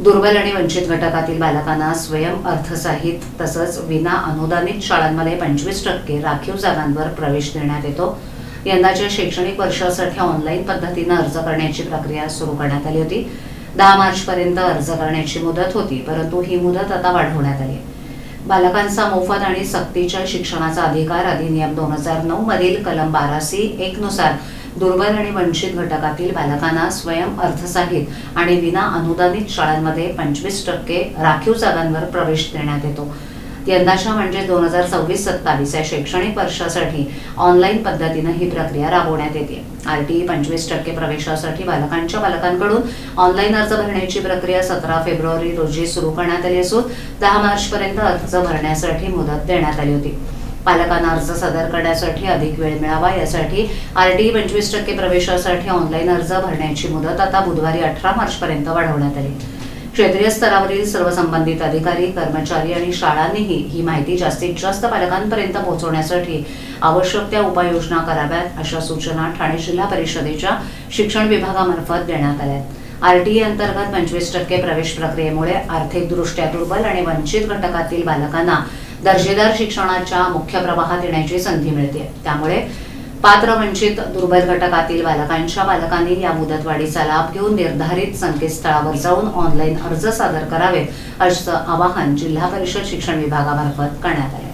दुर्बल आणि वंचित घटकातील बालकांना स्वयं अर्थसहित तसंच विना अनुदानित शाळांमध्ये 25% राखीव जागांवर प्रवेश देण्यात येतो। यंदाच्या शैक्षणिक वर्षासाठी ऑनलाईन पद्धतीने अर्ज करण्याची प्रक्रिया सुरू करण्यात आली होती। 10 मार्चपर्यंत अर्ज करण्याची मुदत होती, परंतु ही मुदत आता वाढवण्यात आली आहे। बालकांचा मोफत आणि सक्तीच्या शिक्षणाचा अधिकार अधिनियम 2009 मधील कलम 12C(1) नुसार दुर्बल आणि वंचित घटकातील बालकांना स्वयं अर्थसहित आणि विना अनुदानित शाळांमध्ये 25% राखीव जागांवर प्रवेश देण्यात येतो। यंदाच्या म्हणजे 2026-27 या शैक्षणिक वर्षासाठी ऑनलाईन पद्धतीने ही प्रक्रिया राबवण्यात येते। RTE 25% प्रवेशासाठी बालकांच्या पालकांकडून ऑनलाईन अर्ज भरण्याची प्रक्रिया 17 फेब्रुवारी रोजी सुरू करण्यात आली असून 10 मार्चपर्यंत अर्ज भरण्यासाठी मुदत देण्यात आली होती। पालकांना अर्ज सादर करण्यासाठी अधिक वेळ मिळावा यासाठी RTE 25% प्रवेशासाठी ऑनलाईन अर्ज भरण्याची मुदत आता बुधवारी 18 मार्चपर्यंत वाढवण्यात आली। क्षेत्रीय स्तरावरील सर्व संबंधित अधिकारी, कर्मचारी आणि शाळांनीही ही माहिती जास्तीत जास्त पालकांपर्यंत पोहोचवण्यासाठी आवश्यक त्या उपाययोजना कराव्यात, अशा सूचना ठाणे जिल्हा परिषदेच्या शिक्षण विभागामार्फत देण्यात आल्या। RTE अंतर्गत 25% प्रवेश प्रक्रियेमुळे आर्थिकदृष्ट्या दुर्बल आणि वंचित घटकातील बालकांना दर्जेदार शिक्षणाच्या मुख्य प्रवाहात येण्याची संधी मिळते। त्यामुळे पात्र वंचित दुर्बल घटकातील बालकांच्या पालकांनी या मुदतवाढीचा लाभ घेऊन निर्धारित संकेतस्थळावर जाऊन ऑनलाईन अर्ज सादर करावेत, असं आवाहन जिल्हा परिषद शिक्षण विभागामार्फत करण्यात आले।